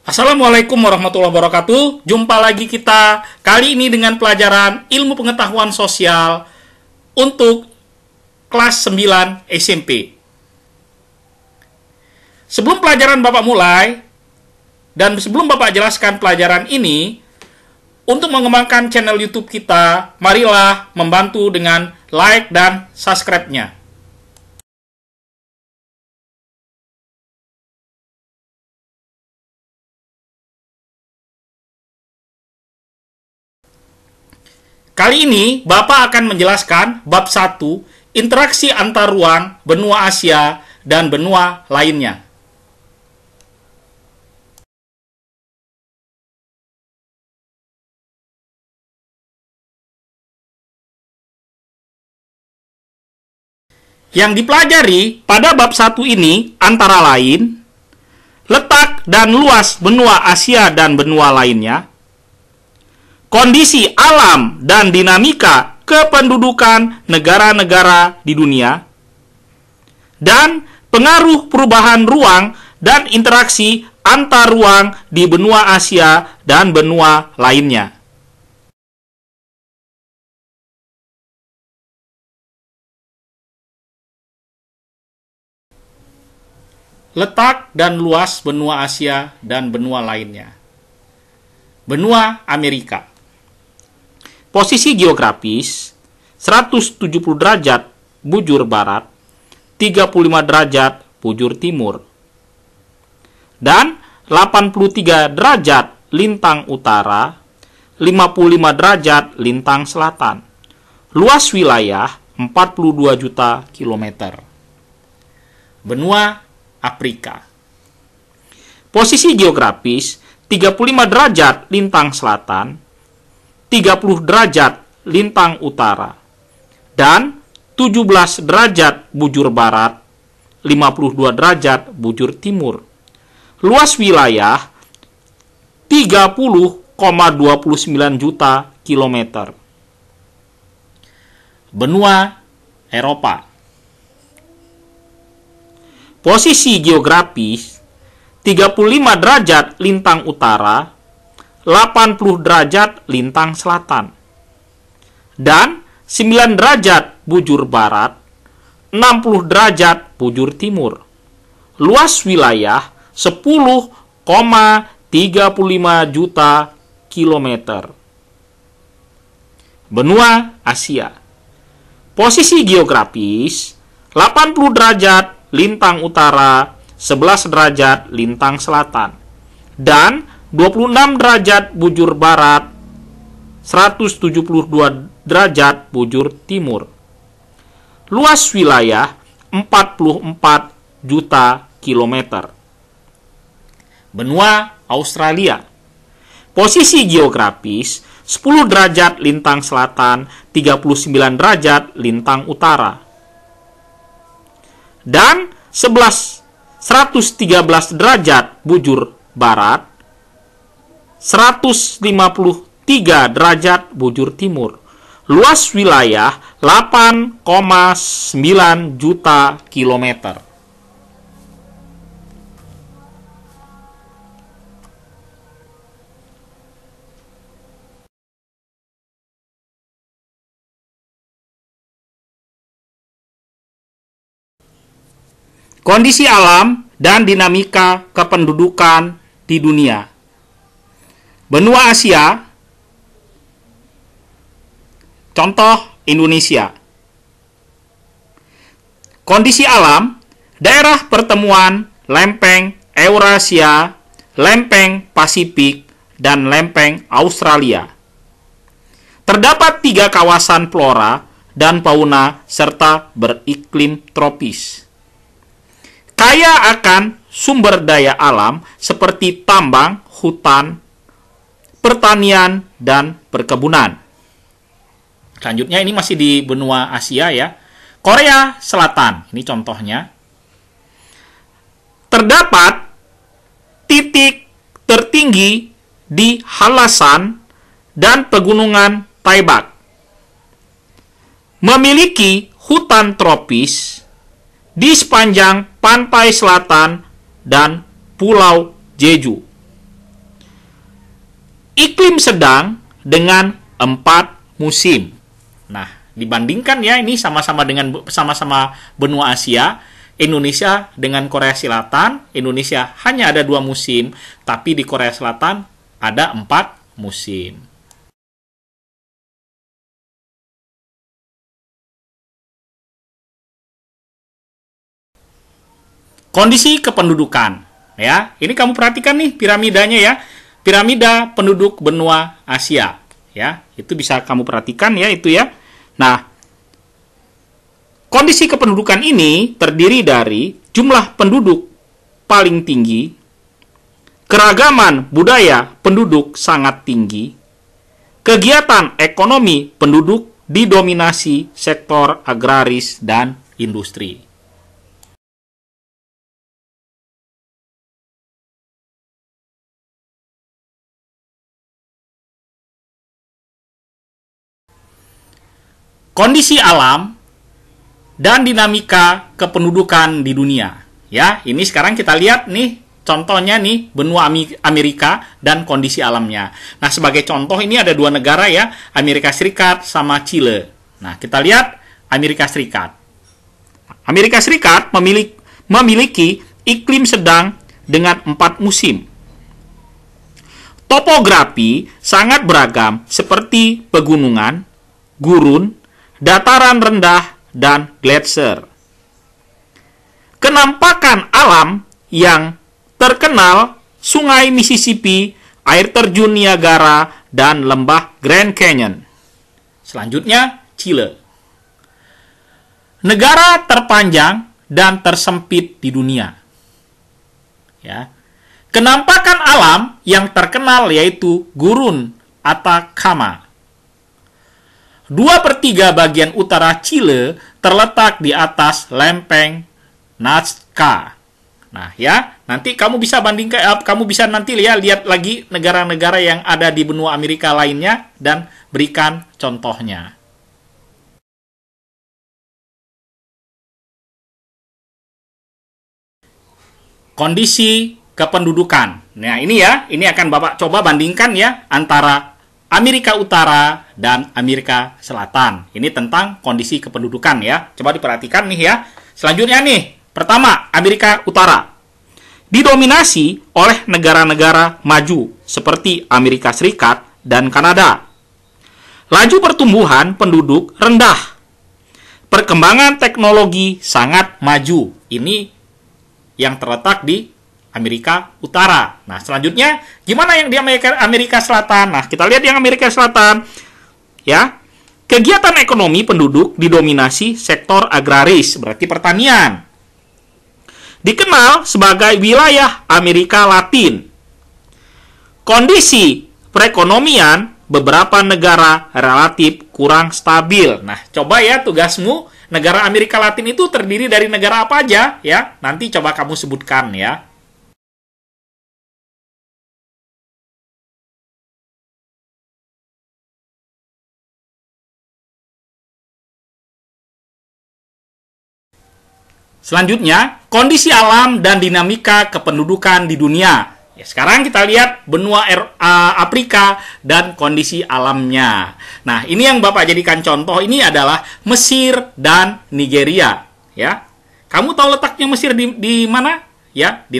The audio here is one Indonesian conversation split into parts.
Assalamualaikum warahmatullahi wabarakatuh. Jumpa lagi kita kali ini dengan pelajaran ilmu pengetahuan sosial untuk kelas 9 SMP. Sebelum pelajaran Bapak mulai dan sebelum Bapak jelaskan pelajaran ini, untuk mengembangkan channel YouTube kita, marilah membantu dengan like dan subscribe-nya. Kali ini, Bapak akan menjelaskan bab 1, interaksi antar ruang, benua Asia, dan benua lainnya. Yang dipelajari pada bab 1 ini antara lain, letak dan luas benua Asia dan benua lainnya, kondisi alam dan dinamika kependudukan negara-negara di dunia, dan pengaruh perubahan ruang dan interaksi antar ruang di benua Asia dan benua lainnya. Letak dan luas benua Asia dan benua lainnya. Benua Amerika. Posisi geografis 170 derajat bujur barat, 35 derajat bujur timur, dan 83 derajat lintang utara, 55 derajat lintang selatan. Luas wilayah 42 juta kilometer. Benua Afrika. Posisi geografis 35 derajat lintang selatan, 30 derajat lintang utara, dan 17 derajat bujur barat, 52 derajat bujur timur. Luas wilayah 30,29 juta kilometer. Benua Eropa. Posisi geografis 35 derajat lintang utara, 80 derajat lintang selatan, dan 9 derajat bujur barat, 60 derajat bujur timur. Luas wilayah 10,35 juta kilometer. Benua Asia. Posisi geografis 80 derajat lintang utara, 11 derajat lintang selatan, dan 26 derajat bujur barat, 172 derajat bujur timur. Luas wilayah 44 juta kilometer. Benua Australia. Posisi geografis 10 derajat lintang selatan, 39 derajat lintang utara, dan 113 derajat bujur barat, 153 derajat bujur timur. Luas wilayah 8,9 juta kilometer. Kondisi alam dan dinamika kependudukan di dunia. Benua Asia, contoh Indonesia. Kondisi alam, daerah pertemuan lempeng Eurasia, lempeng Pasifik, dan lempeng Australia. Terdapat 3 kawasan flora dan fauna serta beriklim tropis. Kaya akan sumber daya alam seperti tambang, hutan, pertanian, dan perkebunan. Selanjutnya ini masih di benua Asia ya. Korea Selatan, ini contohnya. Terdapat titik tertinggi di Halasan dan pegunungan Taibak. Memiliki hutan tropis di sepanjang pantai selatan dan Pulau Jeju. iklim sedang dengan 4 musim. Nah, dibandingkan ya, ini sama-sama benua Asia, Indonesia dengan Korea Selatan. Indonesia hanya ada 2 musim, tapi di Korea Selatan ada 4 musim. Kondisi kependudukan, ya. Ini kamu perhatikan nih piramidanya ya. Piramida penduduk benua Asia, ya. Itu bisa kamu perhatikan ya, itu ya. Nah, kondisi kependudukan ini terdiri dari jumlah penduduk paling tinggi, keragaman budaya penduduk sangat tinggi, kegiatan ekonomi penduduk didominasi sektor agraris dan industri. Kondisi alam dan dinamika kependudukan di dunia. Ya, ini sekarang kita lihat nih contohnya nih benua Amerika dan kondisi alamnya. Nah, sebagai contoh ini ada 2 negara ya, Amerika Serikat sama Chile. Nah, kita lihat Amerika Serikat. Amerika Serikat memiliki iklim sedang dengan 4 musim. Topografi sangat beragam seperti pegunungan, gurun, dataran rendah, dan gletser. Kenampakan alam yang terkenal Sungai Mississippi, air terjun Niagara, dan lembah Grand Canyon. Selanjutnya, Chile. Negara terpanjang dan tersempit di dunia. Ya. Kenampakan alam yang terkenal yaitu Gurun Atacama. 2/3 bagian utara Chile terletak di atas lempeng Nazca. Nah, ya, nanti kamu bisa bandingkan, kamu bisa nanti lihat lagi negara-negara yang ada di benua Amerika lainnya dan berikan contohnya. Kondisi kependudukan. Nah, ini ya, ini akan Bapak coba bandingkan ya antara Amerika Utara dan Amerika Selatan. Ini tentang kondisi kependudukan ya. Coba diperhatikan nih ya. Selanjutnya nih, pertama, Amerika Utara. Didominasi oleh negara-negara maju seperti Amerika Serikat dan Kanada. Laju pertumbuhan penduduk rendah. Perkembangan teknologi sangat maju. Ini yang terletak di Amerika Utara. Nah, selanjutnya gimana yang di Amerika Selatan? Nah, kita lihat yang Amerika Selatan. Ya. Kegiatan ekonomi penduduk didominasi sektor agraris, berarti pertanian. Dikenal sebagai wilayah Amerika Latin. Kondisi perekonomian beberapa negara relatif kurang stabil. Nah, coba ya tugasmu, negara Amerika Latin itu terdiri dari negara apa aja ya? Nanti coba kamu sebutkan ya. Selanjutnya, kondisi alam dan dinamika kependudukan di dunia. Ya, sekarang kita lihat benua Afrika dan kondisi alamnya. Nah, ini yang Bapak jadikan contoh ini adalah Mesir dan Nigeria. Ya, kamu tahu letaknya Mesir di mana? Ya, di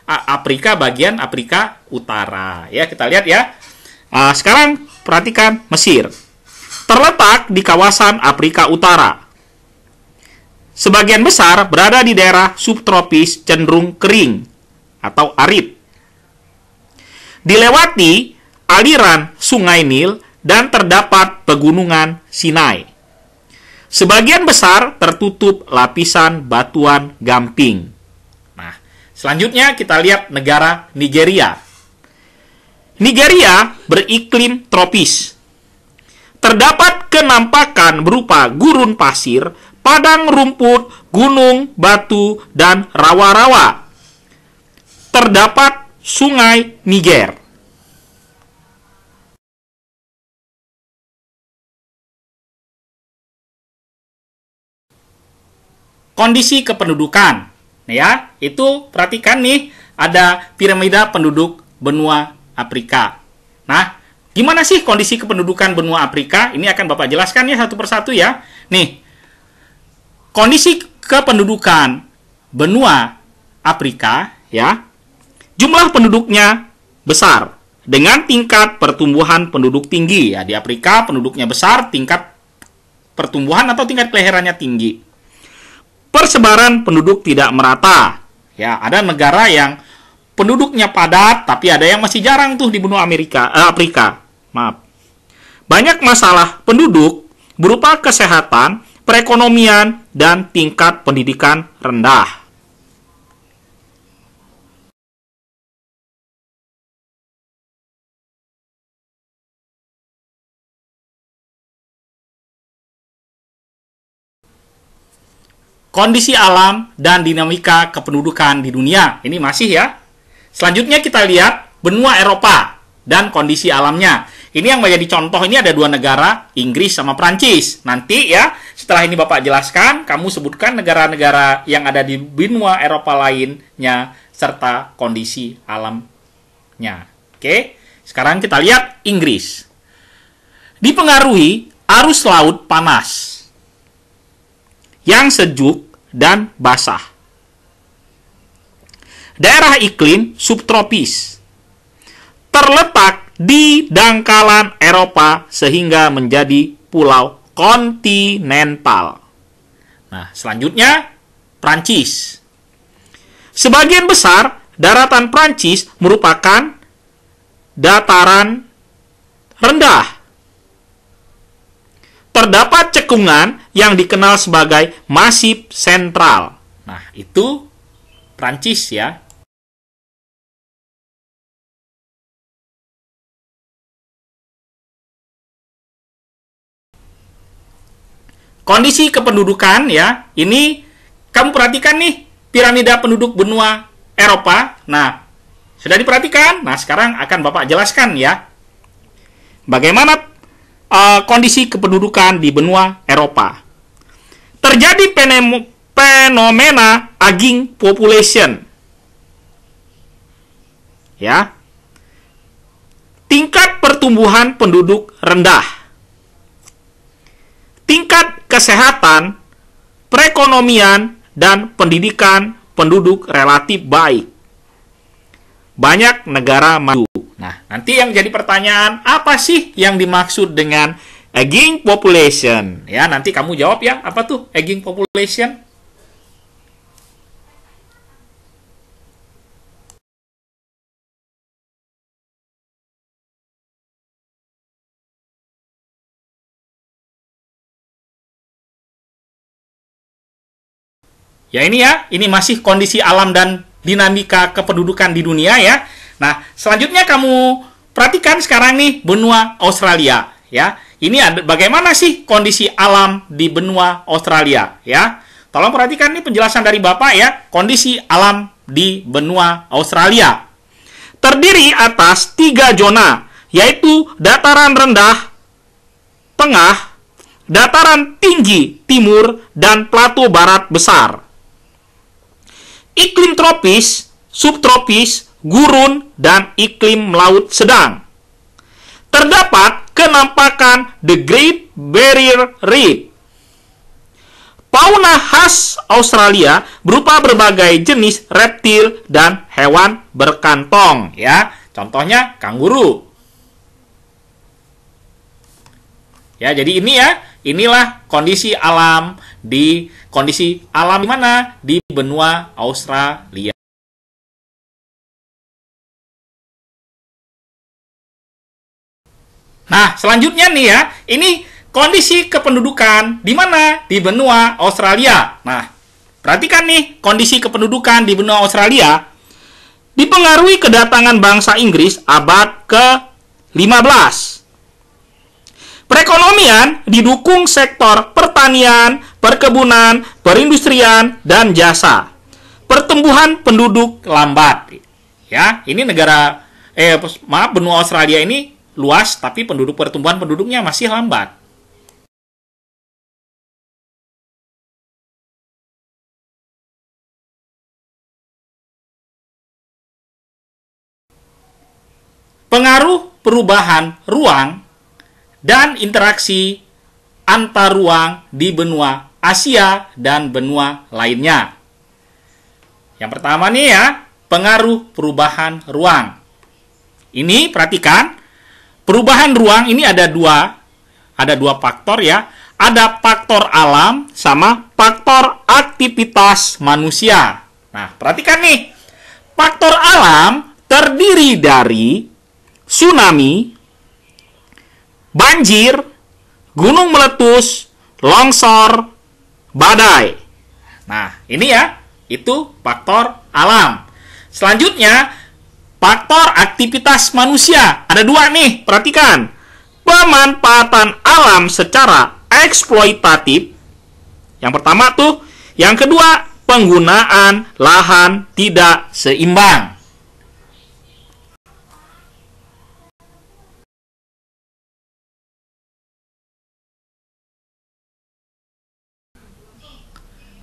Afrika, bagian Afrika Utara. Ya, kita lihat ya. Sekarang perhatikan Mesir. Terletak di kawasan Afrika Utara. Sebagian besar berada di daerah subtropis cenderung kering atau arid. Dilewati aliran Sungai Nil dan terdapat pegunungan Sinai. Sebagian besar tertutup lapisan batuan gamping. Nah, selanjutnya kita lihat negara Nigeria. Nigeria beriklim tropis. Terdapat kenampakan berupa gurun pasir, padang rumput, gunung, batu, dan rawa-rawa. Terdapat sungai Niger. Kondisi kependudukan. Ya, itu perhatikan nih, ada piramida penduduk benua Afrika. Nah, gimana sih kondisi kependudukan benua Afrika? Ini akan Bapak jelaskan ya satu persatu ya. Nih, kondisi kependudukan benua Afrika ya. Jumlah penduduknya besar dengan tingkat pertumbuhan penduduk tinggi ya. Di Afrika penduduknya besar, tingkat pertumbuhan atau tingkat kelahirannya tinggi. Persebaran penduduk tidak merata. Ya, ada negara yang penduduknya padat tapi ada yang masih jarang tuh di benua Afrika. Maaf. Banyak masalah penduduk berupa kesehatan, perekonomian, dan tingkat pendidikan rendah. Kondisi alam dan dinamika kependudukan di dunia. Ini masih ya. Selanjutnya kita lihat benua Eropa dan kondisi alamnya. Ini yang menjadi contoh, ini ada dua negara, Inggris sama Prancis. Nanti ya, setelah ini Bapak jelaskan, kamu sebutkan negara-negara yang ada di benua Eropa lainnya, serta kondisi alamnya. Oke, sekarang kita lihat Inggris. Dipengaruhi arus laut panas yang sejuk dan basah. Daerah iklim subtropis. Terletak di dangkalan Eropa sehingga menjadi pulau kontinental. Nah, selanjutnya Prancis. Sebagian besar daratan Prancis merupakan dataran rendah. Terdapat cekungan yang dikenal sebagai Masif Sentral. Nah, itu Prancis ya. Kondisi kependudukan ya, ini kamu perhatikan nih piramida penduduk benua Eropa. Nah, sudah diperhatikan? Nah, sekarang akan Bapak jelaskan ya. Bagaimana kondisi kependudukan di benua Eropa. Terjadi fenomena aging population. Ya. Tingkat pertumbuhan penduduk rendah. Tingkat kesehatan, perekonomian, dan pendidikan penduduk relatif baik. Banyak negara maju. Nah, nanti yang jadi pertanyaan, apa sih yang dimaksud dengan aging population? Ya, nanti kamu jawab ya, apa tuh aging population? Ya ini ya, ini masih kondisi alam dan dinamika kependudukan di dunia ya. Nah, selanjutnya kamu perhatikan sekarang nih benua Australia ya. Ini ada bagaimana sih kondisi alam di benua Australia ya. Tolong perhatikan nih penjelasan dari Bapak ya, kondisi alam di benua Australia. Terdiri atas 3 zona, yaitu dataran rendah, tengah, dataran tinggi timur, dan plato barat besar. Iklim tropis, subtropis, gurun, dan iklim laut sedang. Terdapat kenampakan The Great Barrier Reef. Fauna khas Australia berupa berbagai jenis reptil dan hewan berkantong, ya. Contohnya kanguru. Ya, jadi ini ya, inilah kondisi alam di mana? Di benua Australia. Nah, selanjutnya nih ya, ini kondisi kependudukan di mana? Di benua Australia. Nah, perhatikan nih kondisi kependudukan di benua Australia dipengaruhi kedatangan bangsa Inggris abad ke-15. Perekonomian didukung sektor pertanian, perkebunan, perindustrian, dan jasa. Pertumbuhan penduduk lambat. Ya, ini benua Australia ini luas, tapi pertumbuhan penduduknya masih lambat. pengaruh perubahan ruang dan interaksi antar ruang di benua Asia dan benua lainnya. Yang pertama nih ya, pengaruh perubahan ruang. Ini perhatikan, perubahan ruang ini ada dua faktor ya. Ada faktor alam sama faktor aktivitas manusia. Nah, perhatikan nih. Faktor alam terdiri dari tsunami, banjir, gunung meletus, longsor, badai. Nah, ini ya, itu faktor alam. Selanjutnya, faktor aktivitas manusia. Ada dua nih, perhatikan. Pemanfaatan alam secara eksploitatif. Yang pertama tuh, yang kedua, penggunaan lahan tidak seimbang.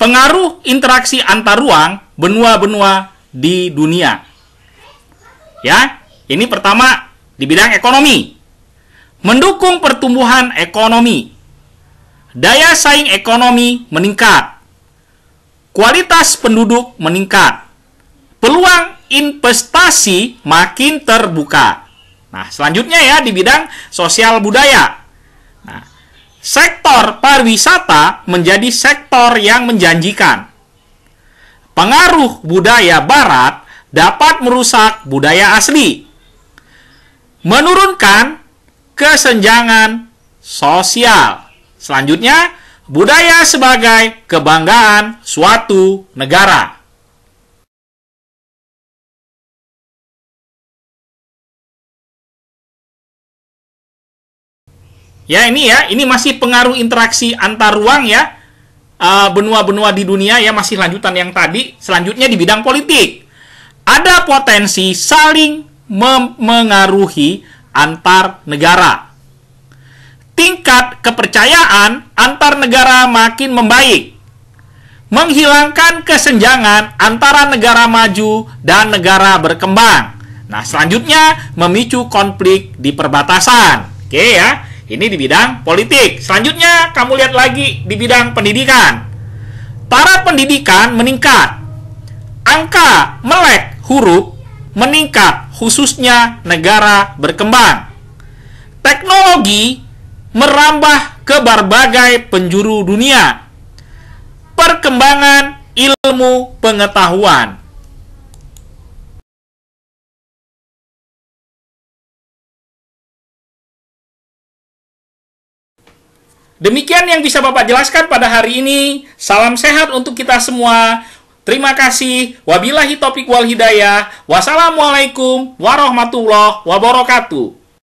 Pengaruh interaksi antar ruang benua-benua di dunia. Ya, ini pertama di bidang ekonomi. Mendukung pertumbuhan ekonomi. Daya saing ekonomi meningkat. Kualitas penduduk meningkat. Peluang investasi makin terbuka. Nah, selanjutnya ya di bidang sosial budaya. Nah, sektor pariwisata menjadi sektor yang menjanjikan. Pengaruh budaya barat dapat merusak budaya asli. Menurunkan kesenjangan sosial. Selanjutnya, budaya sebagai kebanggaan suatu negara. Ya, ini masih pengaruh interaksi antar ruang ya. Benua-benua di dunia ya, masih lanjutan yang tadi. Selanjutnya di bidang politik. Ada potensi saling memengaruhi antar negara. Tingkat kepercayaan antar negara makin membaik. Menghilangkan kesenjangan antara negara maju dan negara berkembang. Nah, selanjutnya memicu konflik di perbatasan. Oke ya, ini di bidang politik. Selanjutnya kamu lihat lagi di bidang pendidikan. Taraf pendidikan meningkat. Angka melek huruf meningkat, khususnya negara berkembang. Teknologi merambah ke berbagai penjuru dunia. Perkembangan ilmu pengetahuan. Demikian yang bisa Bapak jelaskan pada hari ini. Salam sehat untuk kita semua. Terima kasih. Wabillahi taufiq wal hidayah. Wassalamualaikum warahmatullahi wabarakatuh.